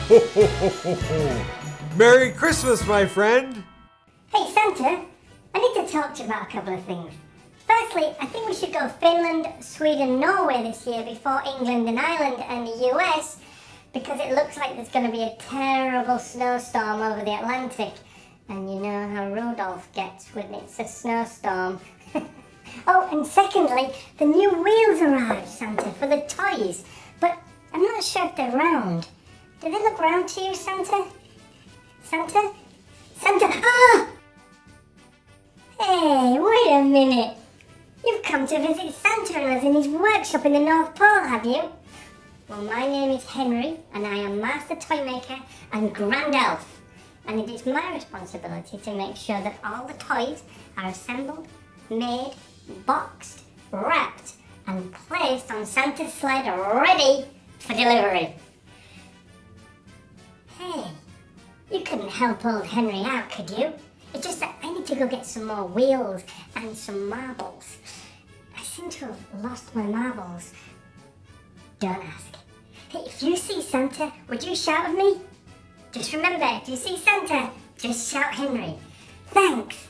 Ho, ho, ho, ho, ho. Merry Christmas, my friend! Hey Santa, I need to talk to you about a couple of things. Firstly, I think we should go Finland, Sweden, Norway this year before England and Ireland and the US, because it looks like there's going to be a terrible snowstorm over the Atlantic. And you know how Rudolph gets when it's a snowstorm. Oh, and secondly, the new wheels arrived, Santa, for the toys. But I'm not sure if they're round. Do they look round to you, Santa? Santa? Santa? Ah! Hey, wait a minute. You've come to visit Santa and us in his workshop in the North Pole, have you? Well, my name is Henry, and I am Master Toy Maker and Grand Elf. And it is my responsibility to make sure that all the toys are assembled, made, boxed, wrapped, and placed on Santa's sled ready for delivery. Hey, you couldn't help old Henry out, could you? It's just that I need to go get some more wheels and some marbles. I seem to have lost my marbles. Don't ask. Hey, if you see Santa, would you shout at me? Just remember, if you see Santa, just shout Henry. Thanks.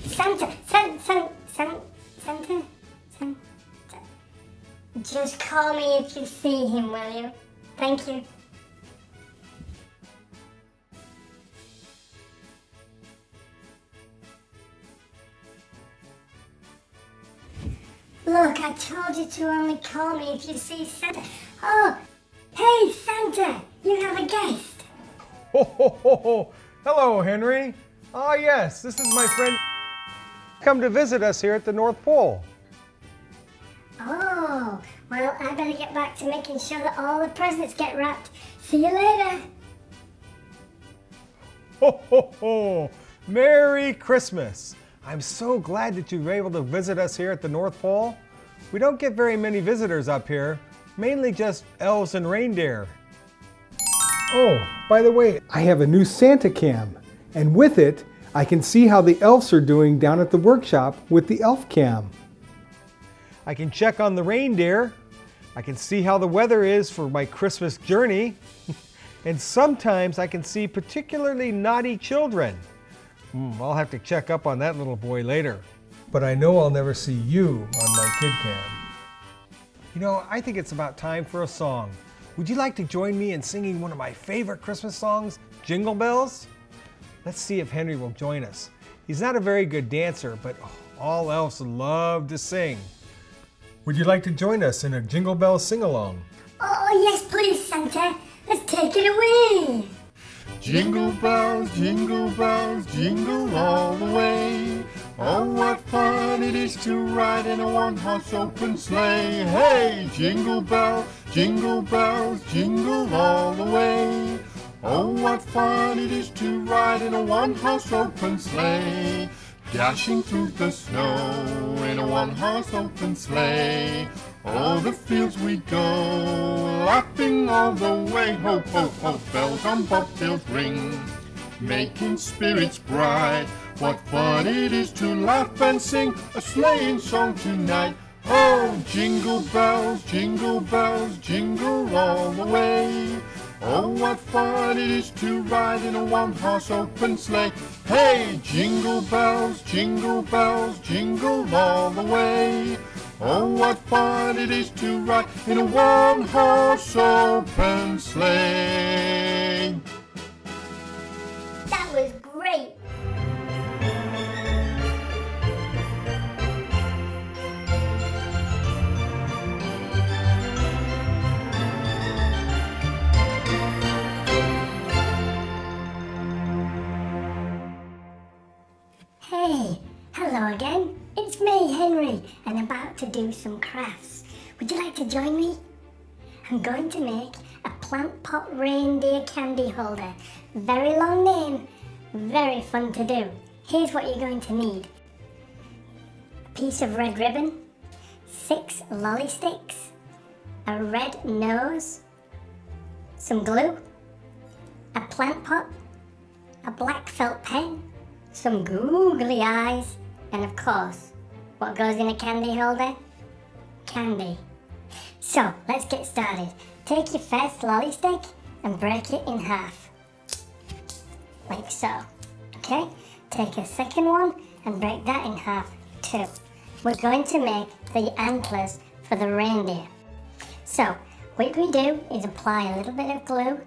Santa. Just call me if you see him, will you? Thank you. Look, I told you to only call me if you see Santa. Oh, hey Santa, you have a guest. Ho, ho, ho, ho. Hello, Henry. Ah, yes, this is my friend. Come to visit us here at the North Pole. Oh, well, I better get back to making sure that all the presents get wrapped. See you later. Ho, ho, ho. Merry Christmas. I'm so glad that you were able to visit us here at the North Pole. We don't get very many visitors up here, mainly just elves and reindeer. Oh, by the way, I have a new Santa cam, and with it, I can see how the elves are doing down at the workshop with the elf cam. I can check on the reindeer. I can see how the weather is for my Christmas journey. And sometimes I can see particularly naughty children. I'll have to check up on that little boy later. But I know I'll never see you on my kid cam. You know, I think it's about time for a song. Would you like to join me in singing one of my favorite Christmas songs, Jingle Bells? Let's see if Henry will join us. He's not a very good dancer, but all elves love to sing. Would you like to join us in a Jingle Bells sing-along? Oh, yes, please, Santa. Let's take it away. Jingle bells, jingle all the way. Oh, what fun it is to ride in a one-horse open sleigh. Hey, jingle bells, jingle all the way. Oh, what fun it is to ride in a one-horse open sleigh. Dashing through the snow in a one-horse open sleigh. O'er the fields we go, laughing all the way. Ho, ho, ho, bells on bobtails ring, making spirits bright. What fun it is to laugh and sing a sleighing song tonight. Oh, jingle bells, jingle all the way. Oh, what fun it is to ride in a one-horse open sleigh. Hey, jingle bells, jingle all the way. Oh, what fun it is to ride in a one-horse open sleigh. That was great. Hey, hello again. It's me, Henry, and I'm about to do some crafts. Would you like to join me? I'm going to make a plant pot reindeer candy holder. Very long name, very fun to do. Here's what you're going to need. A piece of red ribbon, 6 lolly sticks, a red nose, some glue, a plant pot, a black felt pen, some googly eyes, and of course, what goes in a candy holder? Candy. So, let's get started. Take your first lolly stick and break it in half. Like so. Okay? Take a second one and break that in half too. We're going to make the antlers for the reindeer. So, what we do is apply a little bit of glue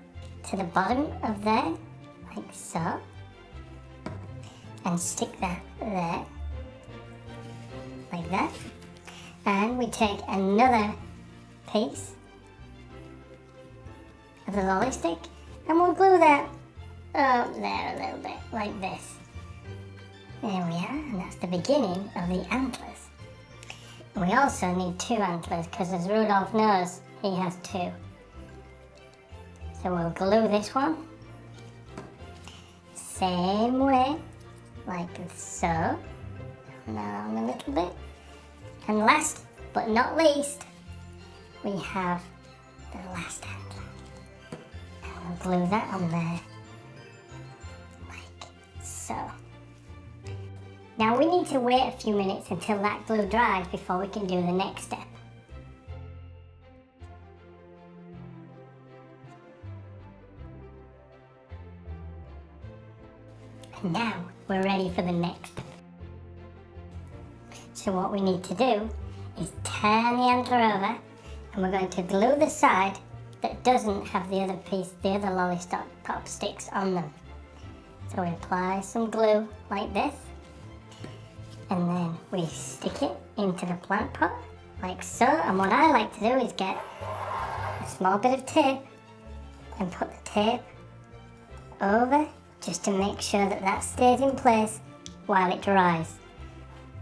to the bottom of there, like so, and stick that there, like that. And we take another piece of the lolly stick and we'll glue that up there a little bit, like this. There we are, and that's the beginning of the antlers. And we also need 2 antlers because as Rudolph knows, he has 2. So we'll glue this one, same way, like so, down a little bit. And last but not least, we have the last antler. And we'll glue that on there, like so. Now we need to wait a few minutes until that glue dries before we can do the next step. And now we're ready for the next step. So what we need to do is turn the antler over and we're going to glue the side that doesn't have the other piece, the other lollipop sticks on them. So we apply some glue like this and then we stick it into the plant pot like so. And what I like to do is get a small bit of tape and put the tape over just to make sure that that stays in place while it dries.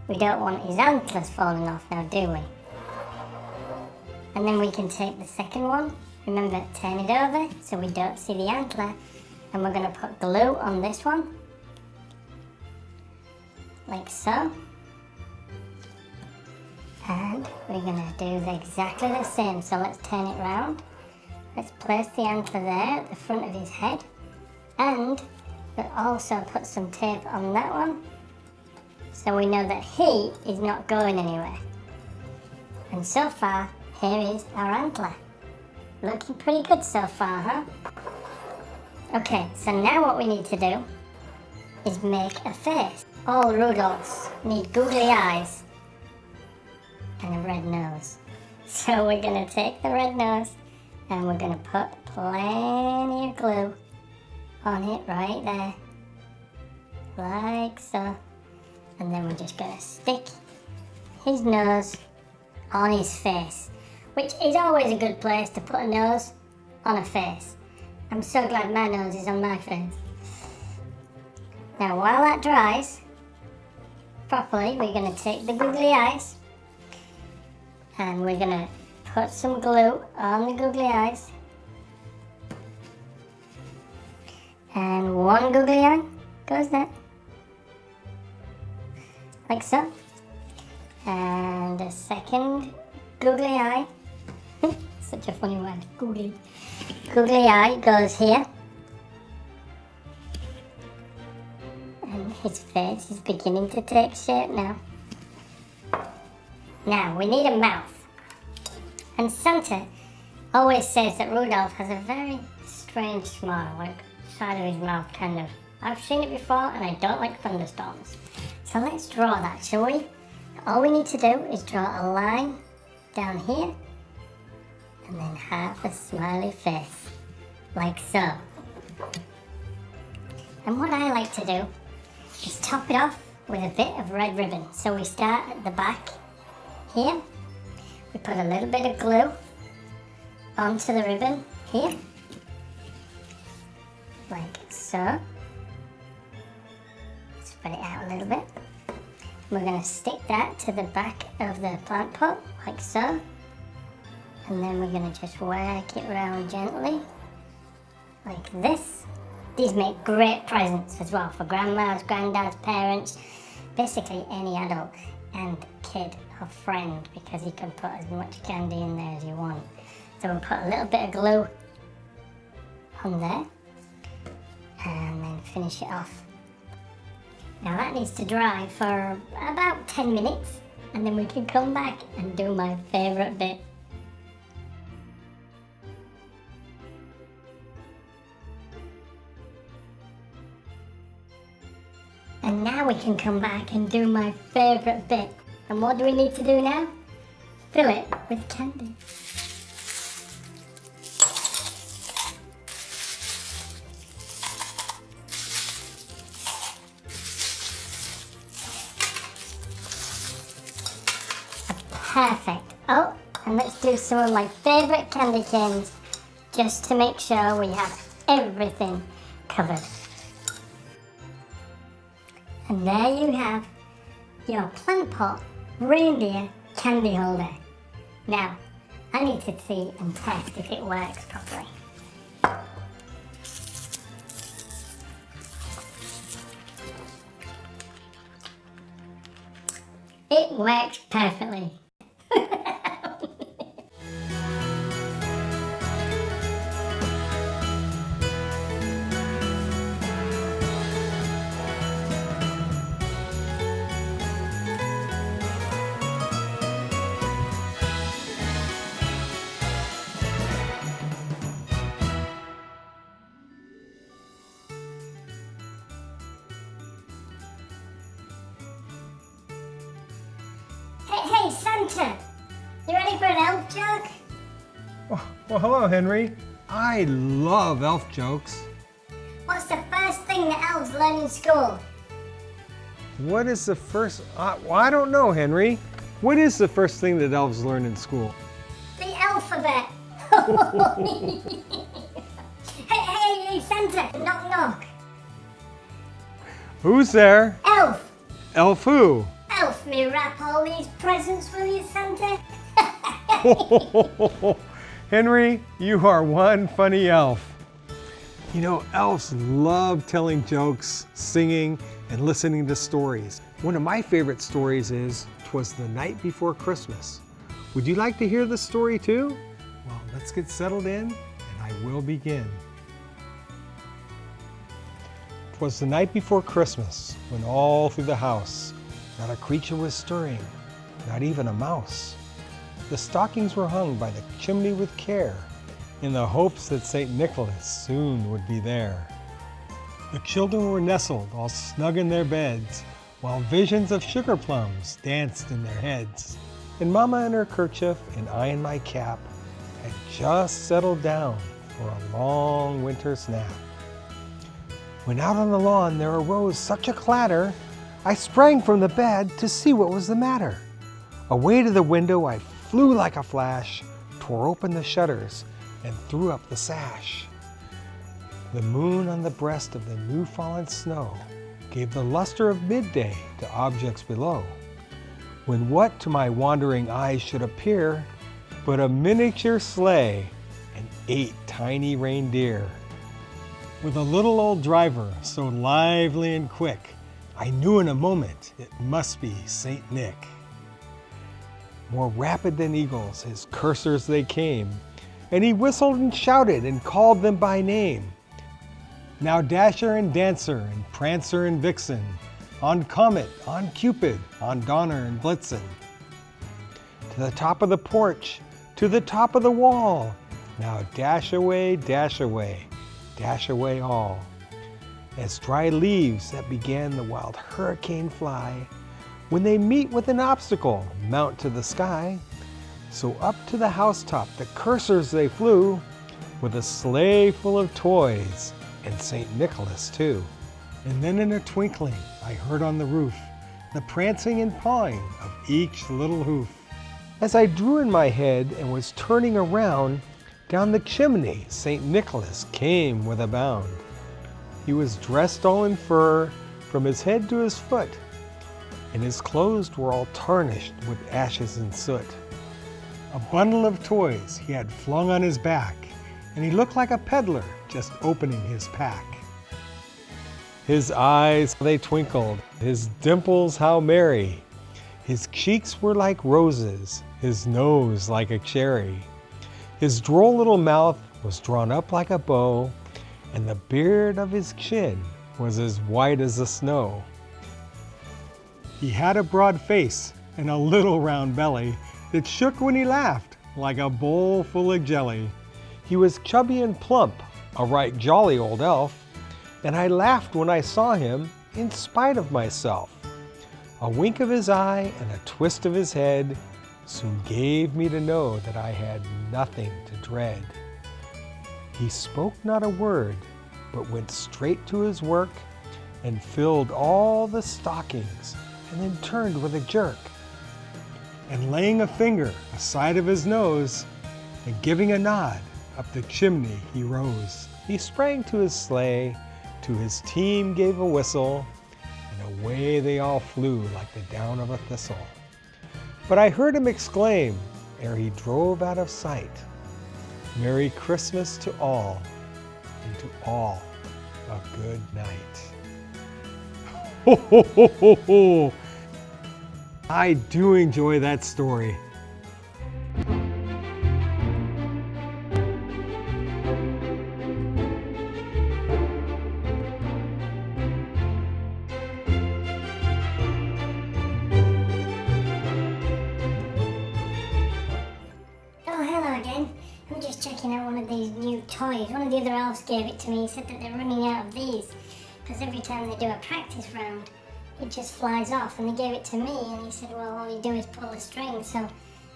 We don't want his antlers falling off now, do we? And then we can take the second one, remember, turn it over so we don't see the antler, and we're going to put glue on this one, like so. And we're going to do exactly the same, so let's turn it round. Let's place the antler there at the front of his head, and we'll also put some tape on that one, so we know that he is not going anywhere. And so far, here is our antler. Looking pretty good so far, huh? Okay, so now what we need to do is make a face. All Rudolphs need googly eyes and a red nose. So we're gonna take the red nose and we're gonna put plenty of glue on it right there, like so. And then we're just going to stick his nose on his face, which is always a good place to put a nose on a face. I'm so glad my nose is on my face. Now while that dries properly, we're going to take the googly eyes and we're going to put some glue on the googly eyes. And one googly eye goes there, like so. And a second googly eye, such a funny word, googly. Googly eye goes here. And his face is beginning to take shape now. Now we need a mouth. And Santa always says that Rudolph has a very strange smile, like side of his mouth kind of. I've seen it before and I don't like thunderstorms. So let's draw that, shall we? All we need to do is draw a line down here and then half a smiley face, like so. And what I like to do is top it off with a bit of red ribbon. So we start at the back here, we put a little bit of glue onto the ribbon here, like so. Spread it out a little bit. We're going to stick that to the back of the plant pot, like so. And then we're going to just work it around gently, like this. These make great presents as well for grandmas, granddads, parents, basically any adult and kid or friend, because you can put as much candy in there as you want. So we'll put a little bit of glue on there. and then finish it off. Now that needs to dry for about 10 minutes, and then we can come back and do my favourite bit. And now we can come back and do my favourite bit. And what do we need to do now? Fill it with candy. Perfect. Oh, and let's do some of my favourite candy canes just to make sure we have everything covered. And there you have your Plant Pot reindeer candy holder. Now, I need to see and test if it works properly. It works perfectly. Hey, Santa! You ready for an elf joke? Well, hello, Henry. I love elf jokes. What's the first thing that elves learn in school? What is the first... well, I don't know, Henry. What is the first thing that elves learn in school? The alphabet. Hey, Santa! Knock, knock. Who's there? Elf! Elf who? Elf me wrap all these presents for you, Santa. Henry, you are one funny elf. You know, elves love telling jokes, singing, and listening to stories. One of my favorite stories is 'Twas the Night Before Christmas. Would you like to hear the story too? Well, let's get settled in, and I will begin. 'Twas the night before Christmas, when all through the house not a creature was stirring, not even a mouse. The stockings were hung by the chimney with care, in the hopes that St. Nicholas soon would be there. The children were nestled all snug in their beds, while visions of sugar plums danced in their heads. And Mama in her kerchief and I in my cap had just settled down for a long winter's nap. When out on the lawn there arose such a clatter, I sprang from the bed to see what was the matter. Away to the window I flew like a flash, tore open the shutters, and threw up the sash. The moon on the breast of the new fallen snow gave the luster of midday to objects below, when what to my wandering eyes should appear but a miniature sleigh and 8 tiny reindeer. With a little old driver so lively and quick, I knew in a moment it must be Saint Nick. More rapid than eagles, his coursers they came, and he whistled and shouted and called them by name. Now Dasher and Dancer and Prancer and Vixen, on Comet, on Cupid, on Donner and Blitzen. To the top of the porch, to the top of the wall, now dash away, dash away, dash away all. As dry leaves that began the wild hurricane fly, when they meet with an obstacle, mount to the sky. So up to the housetop the coursers they flew, with a sleigh full of toys, and St. Nicholas too. And then in a twinkling I heard on the roof the prancing and pawing of each little hoof. As I drew in my head and was turning around, down the chimney St. Nicholas came with a bound. He was dressed all in fur from his head to his foot, and his clothes were all tarnished with ashes and soot. A bundle of toys he had flung on his back, and he looked like a peddler just opening his pack. His eyes, they twinkled, his dimples how merry. His cheeks were like roses, his nose like a cherry. His droll little mouth was drawn up like a bow, and the beard of his chin was as white as the snow. He had a broad face and a little round belly that shook when he laughed like a bowl full of jelly. He was chubby and plump, a right jolly old elf, and I laughed when I saw him in spite of myself. A wink of his eye and a twist of his head soon gave me to know that I had nothing to dread. He spoke not a word, but went straight to his work and filled all the stockings, and then turned with a jerk. And laying a finger aside of his nose, and giving a nod, up the chimney he rose. He sprang to his sleigh, to his team gave a whistle, and away they all flew like the down of a thistle. But I heard him exclaim, ere he drove out of sight, "Merry Christmas to all, and to all a good night." Ho, ho, ho, ho, ho. I do enjoy that story. Oh, hello again. I'm just checking out one of these new toys. One of the other elves gave it to me. He said that they're running out of these because every time they do a practice round, it just flies off. And they gave it to me, and he said, well, all you do is pull the string.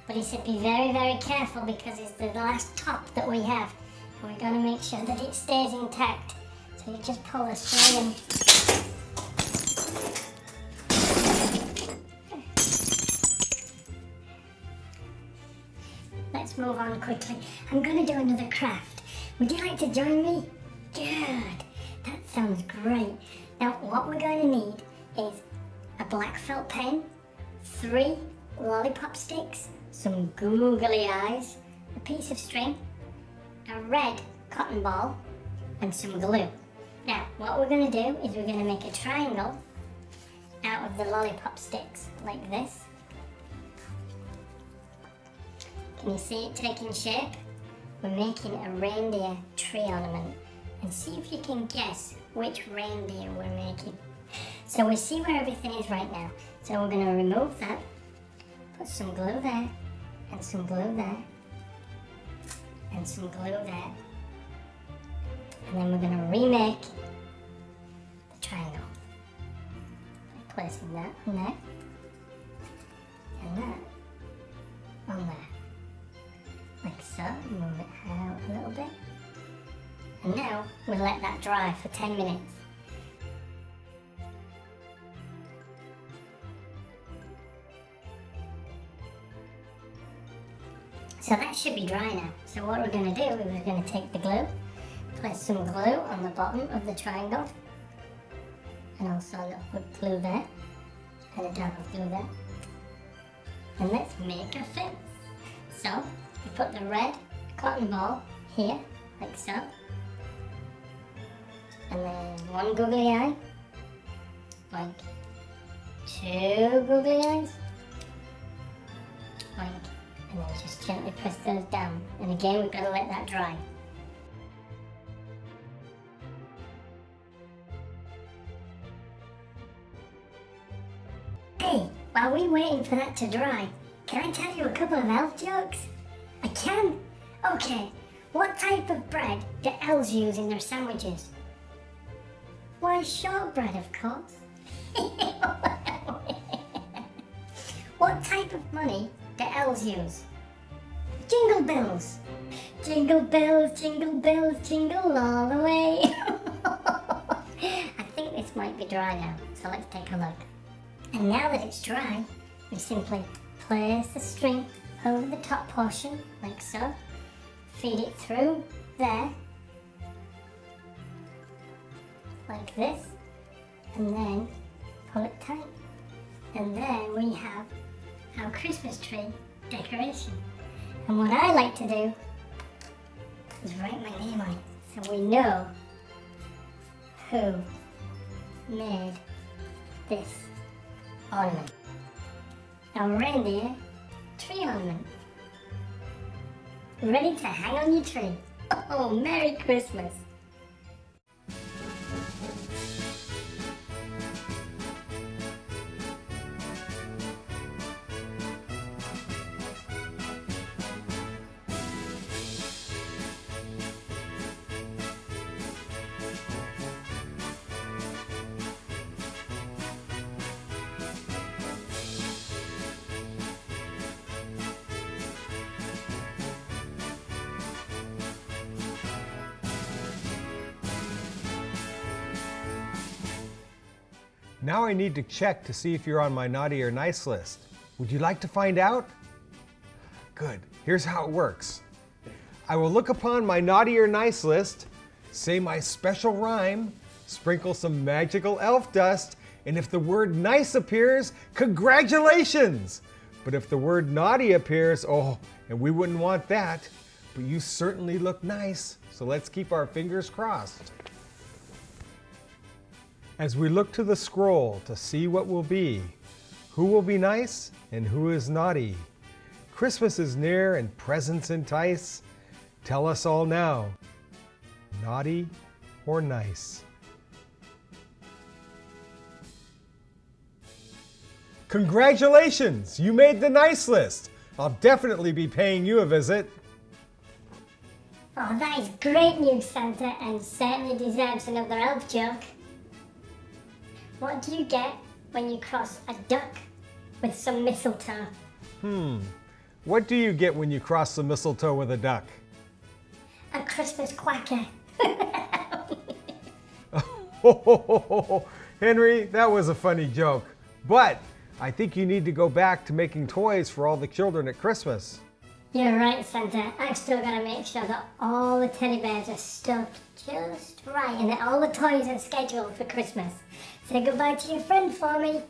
But he said, be very, very careful because it's the last top that we have, and we're going to make sure that it stays intact. So you just pull the string and let's move on quickly. I'm going to do another craft. Would you like to join me? Good. That sounds great. Now, what we're going to need is a black felt pen, 3 lollipop sticks, some googly eyes, a piece of string, a red cotton ball, and some glue. Now, what we're going to do is we're going to make a triangle out of the lollipop sticks, like this. Can you see it taking shape? We're making a reindeer tree ornament. And see if you can guess which reindeer we're making. So we see where everything is right now. So we're going to remove that, put some glue there, and some glue there, and some glue there. And then we're going to remake the triangle by placing that on there, and that on there. Like so, move it out a little bit. And now we'll let that dry for 10 minutes. So that should be dry now. So what we're going to do is we're going to take the glue, place some glue on the bottom of the triangle, and also a little bit glue there, and a dab of glue there. And let's make a fence. So we put the red cotton ball here, like so. And then 1 googly eye, boink, 2 googly eyes, boink, and then just gently press those down. And again, we've got to let that dry. Hey, while we're waiting for that to dry, can I tell you a couple of elf jokes? I can? Okay, what type of bread do elves use in their sandwiches? Why, shortbread, of course. What type of money do elves use? Jingle bells. Jingle bells, jingle all the way. I think this might be dry now, so let's take a look. And now that it's dry, we simply place the string over the top portion, like so. Feed it through there, like this, and then pull it tight. And there we have our Christmas tree decoration. And what I like to do is write my name on it, so we know who made this ornament. Our reindeer tree ornament. Ready to hang on your tree. Oh, Merry Christmas. Now I need to check to see if you're on my naughty or nice list. Would you like to find out? Good. Here's how it works. I will look upon my naughty or nice list, say my special rhyme, sprinkle some magical elf dust, and if the word nice appears, congratulations! But if the word naughty appears, oh, and we wouldn't want that, but you certainly look nice, so let's keep our fingers crossed. As we look to the scroll to see what will be, who will be nice and who is naughty? Christmas is near and presents entice. Tell us all now, naughty or nice? Congratulations! You made the nice list. I'll definitely be paying you a visit. Oh, that is great news, Santa, and certainly deserves another elf joke. What do you get when you cross a duck with some mistletoe? What do you get when you cross the mistletoe with a duck? A Christmas quacker. Henry, that was a funny joke. But I think you need to go back to making toys for all the children at Christmas. You're right, Santa. I've still got to make sure that all the teddy bears are stuffed just right and that all the toys are scheduled for Christmas. Say goodbye to your friend for me.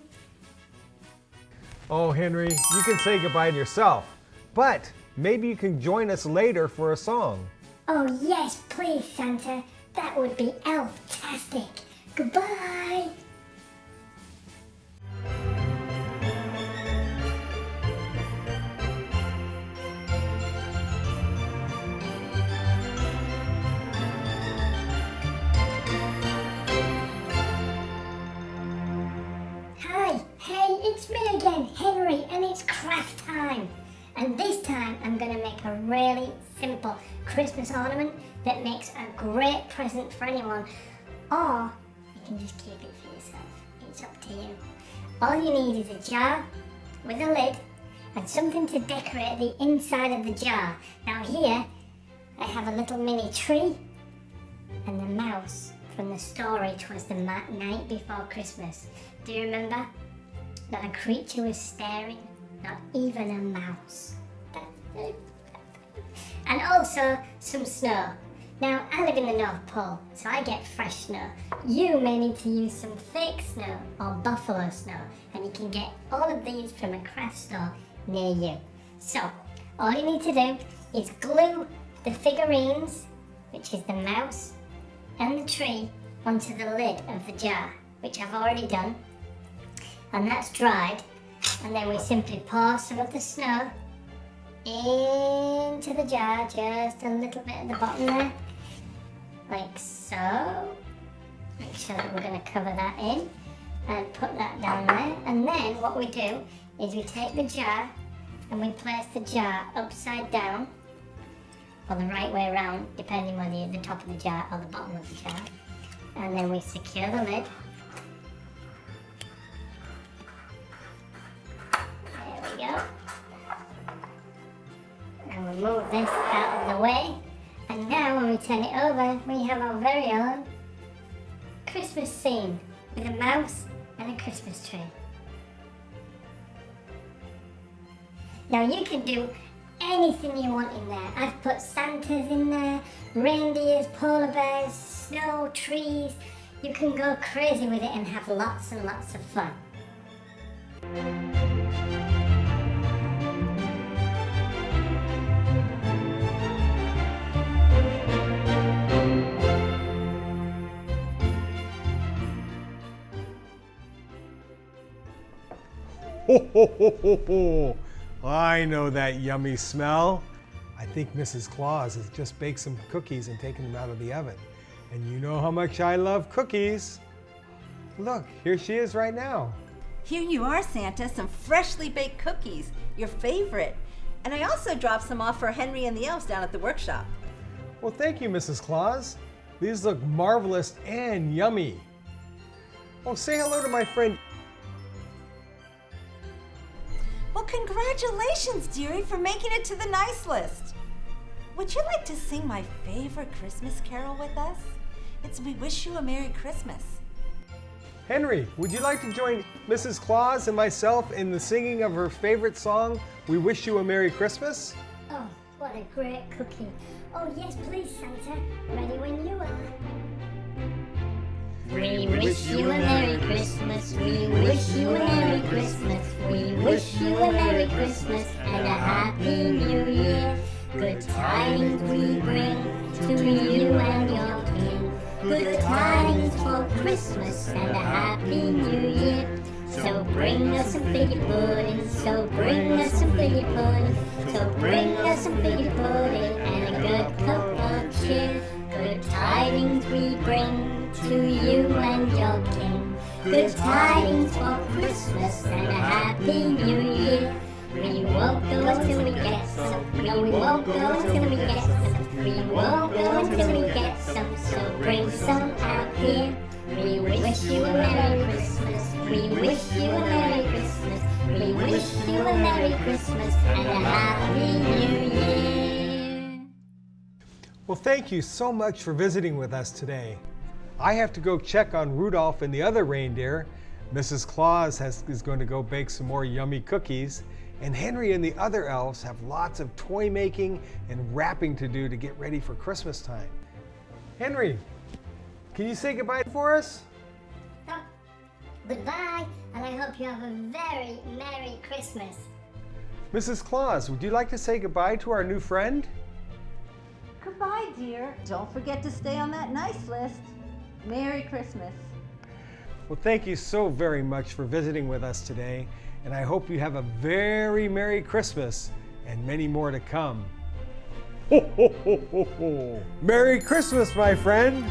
Oh, Henry, you can say goodbye to yourself. But maybe you can join us later for a song. Oh yes, please, Santa. That would be elf-tastic. Goodbye. Hi, hey, it's me again, Henry, and it's craft time. And this time I'm going to make a really simple Christmas ornament that makes a great present for anyone, or you can just keep it for yourself. It's up to you. All you need is a jar with a lid and something to decorate the inside of the jar. Now here I have a little mini tree and the mouse from the story "'Twas the Night Before Christmas." Do you remember? Not a creature was staring, not even a mouse. And also some snow. Now, I live in the North Pole, so I get fresh snow. You may need to use some fake snow or buffalo snow, and you can get all of these from a craft store near you. So, all you need to do is glue the figurines, which is the mouse and the tree, onto the lid of the jar, which I've already done. And that's dried. And then we simply pour some of the snow into the jar, just a little bit at the bottom there, like so. Make sure that we're going to cover that in and put that down there. And then what we do is we take the jar and we place the jar upside down, or the right way around, depending whether you're at the top of the jar or the bottom of the jar. And then we secure the lid. There we go. And we'll move this out of the way. And now when we turn it over, we have our very own Christmas scene with a mouse and a Christmas tree. Now you can do anything you want in there. I've put Santas in there, reindeers, polar bears, snow, trees. You can go crazy with it and have lots and lots of fun. Ho, ho, ho, ho, ho. I know that yummy smell. I think Mrs. Claus has just baked some cookies and taken them out of the oven. And you know how much I love cookies. Look, here she is right now. Here you are, Santa, some freshly baked cookies, your favorite. And I also dropped some off for Henry and the elves down at the workshop. Well, thank you, Mrs. Claus. These look marvelous and yummy. Oh, say hello to my friend. Well, congratulations, dearie, for making it to the nice list. Would you like to sing my favorite Christmas carol with us? It's "We Wish You a Merry Christmas." Henry, would you like to join Mrs. Claus and myself in the singing of her favorite song, We Wish You a Merry Christmas? Oh, what a great cookie. Oh yes, please, Santa. Ready when you are. We wish you a Merry Christmas. We wish you a Merry Christmas. We wish you a Merry Christmas and a Happy New Year. Good tidings we bring to you and your king. Good tidings for Christmas and a Happy New Year. So bring us some figgy pudding. So bring us some figgy pudding. So bring us some figgy pudding and a good cup of cheer. Good tidings we bring to you and your king. Good tidings for Christmas and a Happy New Year. We won't go until we get some. No, we won't go until we get some. We won't go until we get some. So bring some out here. We wish you a Merry Christmas. We wish you a Merry Christmas. We wish you a Merry Christmas and a Happy New Year. Well, thank you so much for visiting with us today. I have to go check on Rudolph and the other reindeer. Mrs. Claus is going to go bake some more yummy cookies. And Henry and the other elves have lots of toy making and wrapping to do to get ready for Christmas time. Henry, can you say goodbye for us? Oh, goodbye, and I hope you have a very Merry Christmas. Mrs. Claus, would you like to say goodbye to our new friend? Goodbye, dear. Don't forget to stay on that nice list. Merry Christmas. Well, thank you so very much for visiting with us today, and I hope you have a very Merry Christmas and many more to come. Ho, ho, ho, ho, ho. Merry Christmas, my friend!